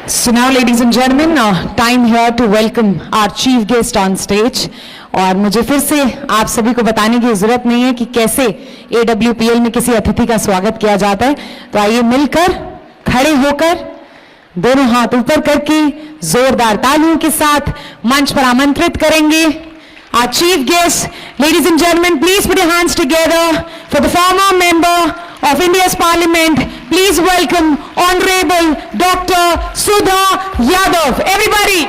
So now, ladies and gentlemen, time here to welcome our chief guest on stage. और मुझे फिर से आप सभी को बताने की जरूरत नहीं है कि कैसे AWPL में किसी अतिथि का स्वागत किया जाता है। तो आइए मिलकर खड़े होकर दोनों हाथ ऊपर करके जोरदार तालियों के साथ मंच पर आमंत्रित करेंगे our chief guest. Ladies and gentlemen, please put your hands together for the former member of India's Parliament. Please welcome Honorable Dr. Sudha Yadav. Everybody.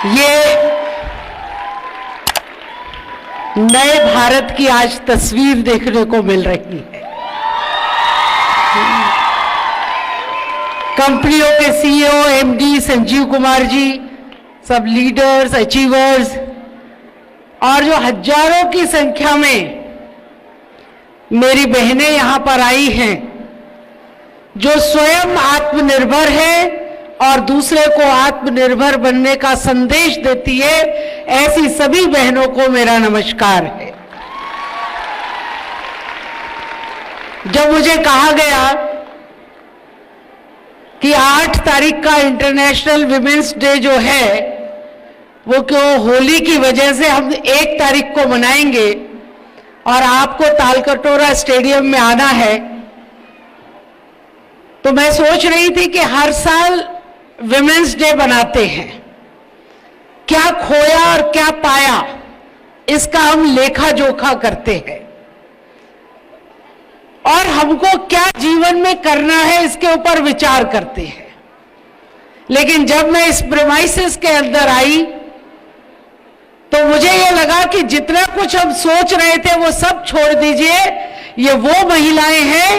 ये नए भारत की आज तस्वीर देखने को मिल रही है। कंपनियों के CEO, MD संजीव कुमार जी, सब लीडर्स, अचीवर्स और जो हजारों की संख्या में मेरी बहनें यहां पर आई हैं, जो स्वयं आत्मनिर्भर है और दूसरे को आत्मनिर्भर बनने का संदेश देती है, ऐसी सभी बहनों को मेरा नमस्कार है। जब मुझे कहा गया कि 8 तारीख का इंटरनेशनल विमेंस डे जो है वो क्यों होली की वजह से हम 1 तारीख को मनाएंगे और आपको तालकटोरा स्टेडियम में आना है, तो मैं सोच रही थी कि हर साल विमेंस डे बनाते हैं, क्या खोया और क्या पाया इसका हम लेखा जोखा करते हैं और हमको क्या जीवन में करना है इसके ऊपर विचार करते हैं। लेकिन जब मैं इस प्रेमाइसिस के अंदर आई तो मुझे यह लगा कि जितना कुछ हम सोच रहे थे वो सब छोड़ दीजिए। ये वो महिलाएं हैं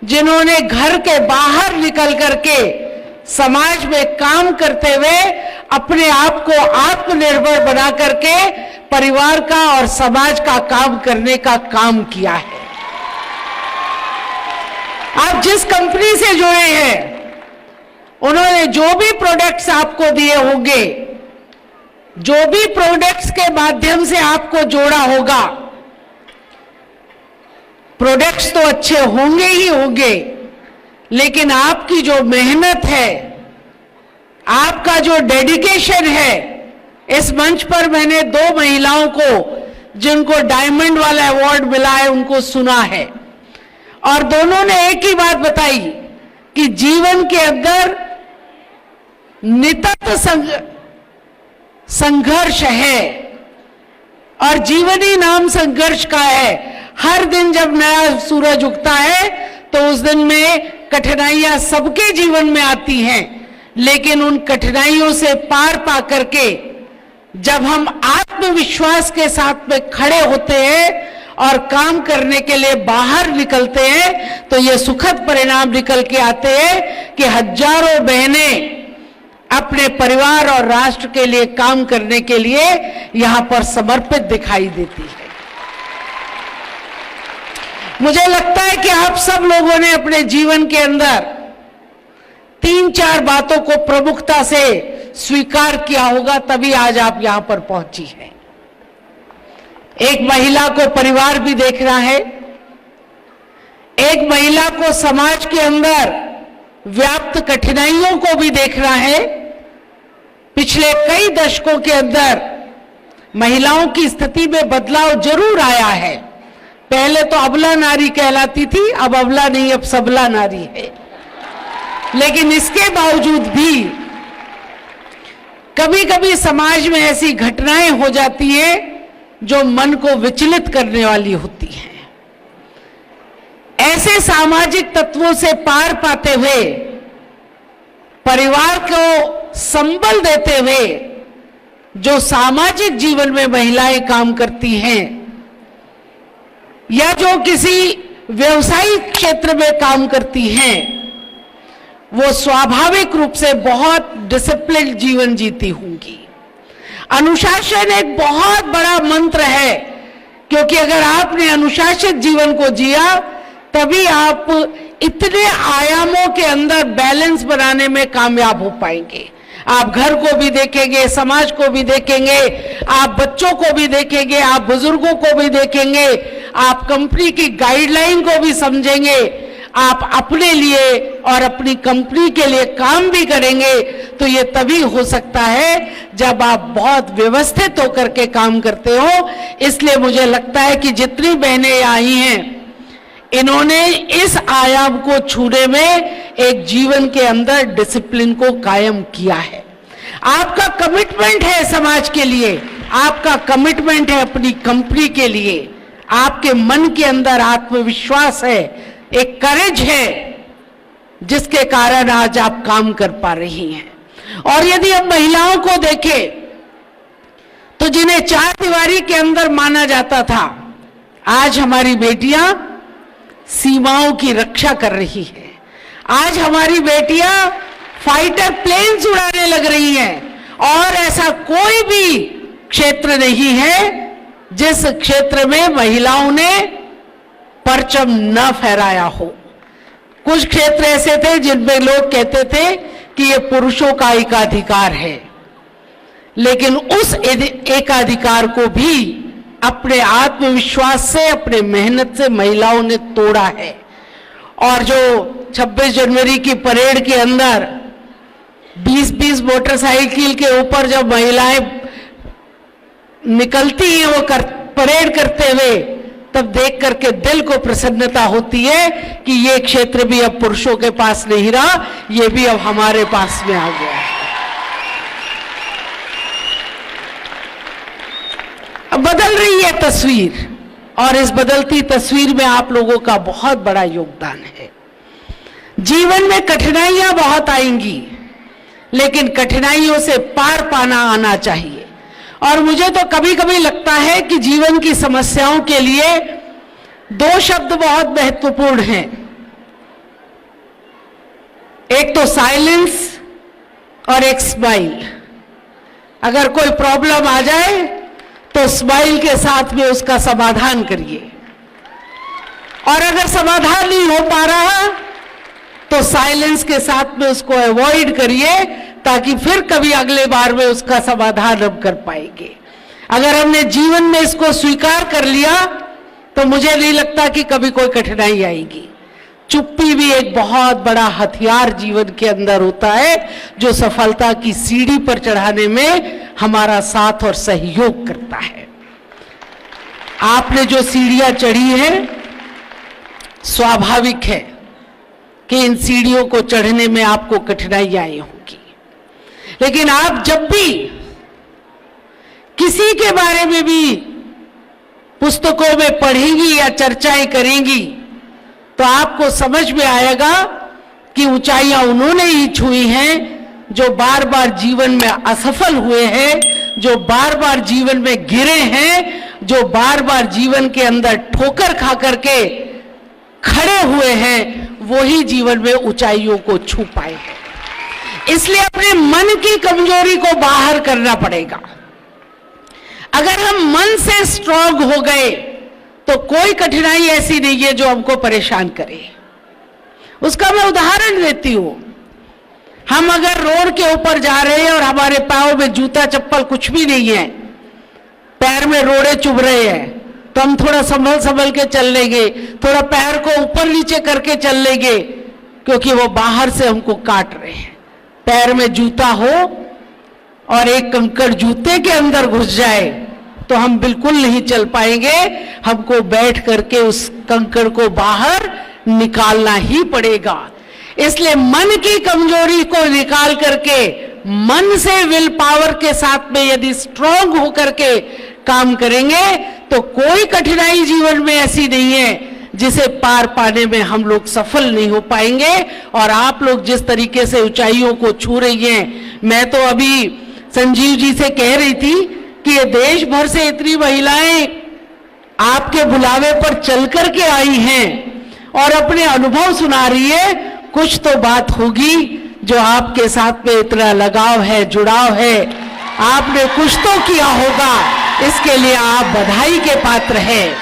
जिन्होंने घर के बाहर निकल करके समाज में काम करते हुए अपने आप को आत्मनिर्भर बना करके परिवार का और समाज का काम करने का काम किया है। आप जिस कंपनी से जुड़े हैं, उन्होंने जो भी प्रोडक्ट्स आपको दिए होंगे, जो भी प्रोडक्ट्स के माध्यम से आपको जोड़ा होगा, प्रोडक्ट्स तो अच्छे होंगे ही होंगे, लेकिन आपकी जो मेहनत है, आपका जो डेडिकेशन है, इस मंच पर मैंने 2 महिलाओं को जिनको डायमंड वाला अवार्ड मिला है उनको सुना है और दोनों ने एक ही बात बताई कि जीवन के अंदर निरंतर संघर्ष है और जीवन ही नाम संघर्ष का है। हर दिन जब नया सूरज उगता है तो उस दिन में कठिनाइयां सबके जीवन में आती हैं, लेकिन उन कठिनाइयों से पार पा करके जब हम आत्मविश्वास के साथ में खड़े होते हैं और काम करने के लिए बाहर निकलते हैं तो ये सुखद परिणाम निकल के आते हैं कि हजारों बहनें अपने परिवार और राष्ट्र के लिए काम करने के लिए यहां पर समर्पित दिखाई देती है। मुझे लगता है कि आप सब लोगों ने अपने जीवन के अंदर 3-4 बातों को प्रमुखता से स्वीकार किया होगा, तभी आज आप यहां पर पहुंची हैं। एक महिला को परिवार भी देखना है, एक महिला को समाज के अंदर व्याप्त कठिनाइयों को भी देखना है। पिछले कई दशकों के अंदर महिलाओं की स्थिति में बदलाव जरूर आया है। पहले तो अबला नारी कहलाती थी, अब अबला नहीं, अब सबला नारी है। लेकिन इसके बावजूद भी कभी कभी समाज में ऐसी घटनाएं हो जाती हैं जो मन को विचलित करने वाली होती हैं। ऐसे सामाजिक तत्वों से पार पाते हुए, परिवार को संबल देते हुए जो सामाजिक जीवन में महिलाएं काम करती हैं या जो किसी व्यवसायिक क्षेत्र में काम करती हैं, वो स्वाभाविक रूप से बहुत डिसिप्लिन जीवन जीती होंगी। अनुशासन एक बहुत बड़ा मंत्र है, क्योंकि अगर आपने अनुशासित जीवन को जिया तभी आप इतने आयामों के अंदर बैलेंस बनाने में कामयाब हो पाएंगे। आप घर को भी देखेंगे, समाज को भी देखेंगे, आप बच्चों को भी देखेंगे, आप बुजुर्गों को भी देखेंगे, आप कंपनी की गाइडलाइन को भी समझेंगे, आप अपने लिए और अपनी कंपनी के लिए काम भी करेंगे। तो ये तभी हो सकता है जब आप बहुत व्यवस्थित होकर के काम करते हो। इसलिए मुझे लगता है कि जितनी बहनें आई हैं, इन्होंने इस आयाम को छूने में एक जीवन के अंदर डिसिप्लिन को कायम किया है। आपका कमिटमेंट है समाज के लिए, आपका कमिटमेंट है अपनी कंपनी के लिए, आपके मन के अंदर आत्मविश्वास है, एक करेज है, जिसके कारण आज आप काम कर पा रही हैं। और यदि हम महिलाओं को देखें तो जिन्हें चार दीवारी के अंदर माना जाता था, आज हमारी बेटियां सीमाओं की रक्षा कर रही है। आज हमारी बेटियां फाइटर प्लेन्स उड़ाने लग रही हैं। और ऐसा कोई भी क्षेत्र नहीं है जिस क्षेत्र में महिलाओं ने परचम न फहराया हो। कुछ क्षेत्र ऐसे थे जिनमें लोग कहते थे कि ये पुरुषों का एकाधिकार है, लेकिन उस एकाधिकार को भी अपने आत्मविश्वास से, अपने मेहनत से महिलाओं ने तोड़ा है। और जो 26 जनवरी की परेड के अंदर 20-20 मोटरसाइकिल के ऊपर जब महिलाएं निकलती हैं वो परेड करते हुए, तब देख करके दिल को प्रसन्नता होती है कि ये क्षेत्र भी अब पुरुषों के पास नहीं रहा, ये भी अब हमारे पास में आ गया है। अब बदल रही है तस्वीर, और इस बदलती तस्वीर में आप लोगों का बहुत बड़ा योगदान है। जीवन में कठिनाइयां बहुत आएंगी, लेकिन कठिनाइयों से पार पाना आना चाहिए। और मुझे तो कभी कभी लगता है कि जीवन की समस्याओं के लिए दो शब्द बहुत महत्वपूर्ण हैं। एक तो साइलेंस और एक स्माइल। अगर कोई प्रॉब्लम आ जाए तो स्माइल के साथ में उसका समाधान करिए, और अगर समाधान नहीं हो पा रहा तो साइलेंस के साथ में उसको अवॉइड करिए, ताकि फिर कभी अगले बार में उसका समाधान हम कर पाएंगे। अगर हमने जीवन में इसको स्वीकार कर लिया तो मुझे नहीं लगता कि कभी कोई कठिनाई आएगी। चुप्पी भी एक बहुत बड़ा हथियार जीवन के अंदर होता है, जो सफलता की सीढ़ी पर चढ़ाने में हमारा साथ और सहयोग करता है। आपने जो सीढ़ियां चढ़ी हैं, स्वाभाविक है कि इन सीढ़ियों को चढ़ने में आपको कठिनाइयां आई होंगी, लेकिन आप जब भी किसी के बारे में भी पुस्तकों में पढ़ेंगी या चर्चाएं करेंगी तो आपको समझ में आएगा कि ऊंचाइयां उन्होंने ही छुई हैं जो बार बार जीवन में असफल हुए हैं, जो बार बार जीवन में गिरे हैं, जो बार बार जीवन के अंदर ठोकर खा करके खड़े हुए हैं, वो ही जीवन में ऊंचाइयों को छू पाए हैं। इसलिए अपने मन की कमजोरी को बाहर करना पड़ेगा। अगर हम मन से स्ट्रांग हो गए तो कोई कठिनाई ऐसी नहीं है जो हमको परेशान करे। उसका मैं उदाहरण देती हूं। हम अगर रोड के ऊपर जा रहे हैं और हमारे पांव में जूता चप्पल कुछ भी नहीं है, पैर में रोड़े चुभ रहे हैं, तो हम थोड़ा संभल संभल के चल लेंगे, थोड़ा पैर को ऊपर नीचे करके चल लेंगे, क्योंकि वो बाहर से हमको काट रहे हैं। पैर में जूता हो और एक कंकड़ जूते के अंदर घुस जाए तो हम बिल्कुल नहीं चल पाएंगे। हमको बैठ करके उस कंकड़ को बाहर निकालना ही पड़ेगा। इसलिए मन की कमजोरी को निकाल करके मन से विल पावर के साथ में यदि स्ट्रांग होकर के काम करेंगे तो कोई कठिनाई जीवन में ऐसी नहीं है जिसे पार पाने में हम लोग सफल नहीं हो पाएंगे। और आप लोग जिस तरीके से ऊंचाइयों को छू रही हैं, मैं तो अभी संजीव जी से कह रही थी कि ये देश भर से इतनी महिलाएं आपके बुलावे पर चल करके आई हैं और अपने अनुभव सुना रही है। कुछ तो बात होगी जो आपके साथ में इतना लगाव है, जुड़ाव है, आपने कुछ तो किया होगा, इसके लिए आप बधाई के पात्र हैं।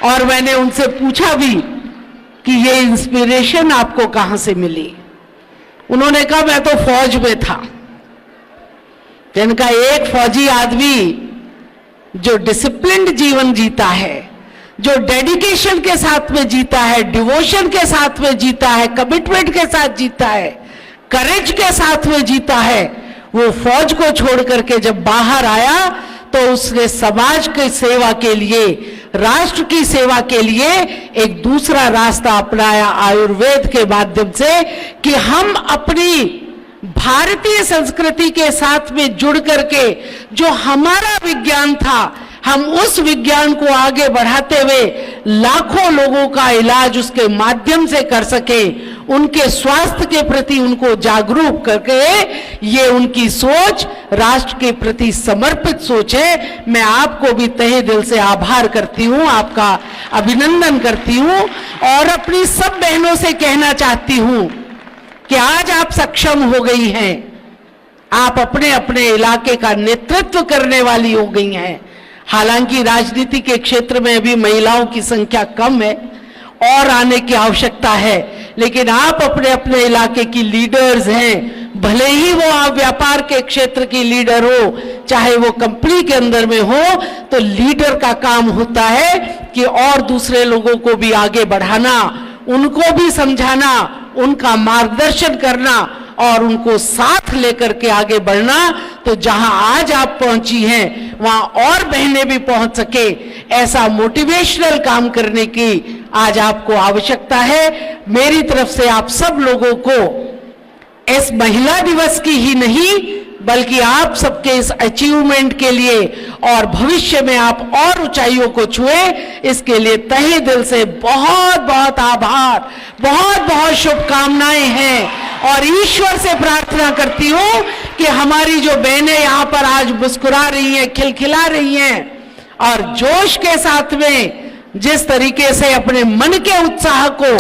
और मैंने उनसे पूछा भी कि ये इंस्पिरेशन आपको कहां से मिली। उन्होंने कहा मैं तो फौज में था। जिनका एक फौजी आदमी जो डिसिप्लिन्ड जीवन जीता है, जो डेडिकेशन के साथ में जीता है, डिवोशन के साथ में जीता है, कमिटमेंट के साथ जीता है, करेज के साथ में जीता है, वो फौज को छोड़ करके जब बाहर आया तो उसने समाज की सेवा के लिए, राष्ट्र की सेवा के लिए एक दूसरा रास्ता अपनाया आयुर्वेद के माध्यम से, कि हम अपनी भारतीय संस्कृति के साथ में जुड़ करके जो हमारा विज्ञान था, हम उस विज्ञान को आगे बढ़ाते हुए लाखों लोगों का इलाज उसके माध्यम से कर सके, उनके स्वास्थ्य के प्रति उनको जागरूक करके, ये उनकी सोच राष्ट्र के प्रति समर्पित सोच है। मैं आपको भी तहे दिल से आभार करती हूं, आपका अभिनंदन करती हूं और अपनी सब बहनों से कहना चाहती हूं कि आज आप सक्षम हो गई हैं, आप अपने अपने इलाके का नेतृत्व करने वाली हो गई हैं। हालांकि राजनीति के क्षेत्र में अभी महिलाओं की संख्या कम है और आने की आवश्यकता है, लेकिन आप अपने अपने इलाके की लीडर्स हैं। भले ही वो आप व्यापार के क्षेत्र की लीडर हो, चाहे वो कंपनी के अंदर में हो, तो लीडर का काम होता है कि और दूसरे लोगों को भी आगे बढ़ाना, उनको भी समझाना, उनका मार्गदर्शन करना और उनको साथ लेकर के आगे बढ़ना। तो जहां आज आप पहुंची हैं वहां और बहनें भी पहुंच सके, ऐसा मोटिवेशनल काम करने की आज आपको आवश्यकता है। मेरी तरफ से आप सब लोगों को इस महिला दिवस की ही नहीं, बल्कि आप सबके इस अचीवमेंट के लिए और भविष्य में आप और ऊंचाइयों को छुए, इसके लिए तहे दिल से बहुत बहुत आभार, बहुत बहुत शुभकामनाएं हैं। और ईश्वर से प्रार्थना करती हूं कि हमारी जो बहनें यहाँ पर आज मुस्कुरा रही हैं, खिलखिला रही हैं और जोश के साथ में जिस तरीके से अपने मन के उत्साह को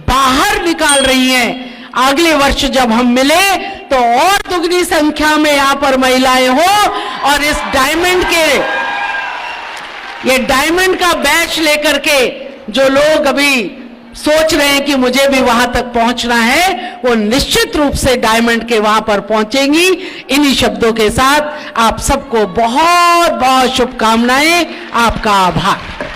बाहर निकाल रही हैं, अगले वर्ष जब हम मिले तो और दुगनी संख्या में यहां पर महिलाएं हो और इस डायमंड का बैच लेकर के जो लोग अभी सोच रहे हैं कि मुझे भी वहां तक पहुंचना है, वो निश्चित रूप से डायमंड के वहां पर पहुंचेंगी। इन्हीं शब्दों के साथ आप सबको बहुत बहुत शुभकामनाएं, आपका आभार।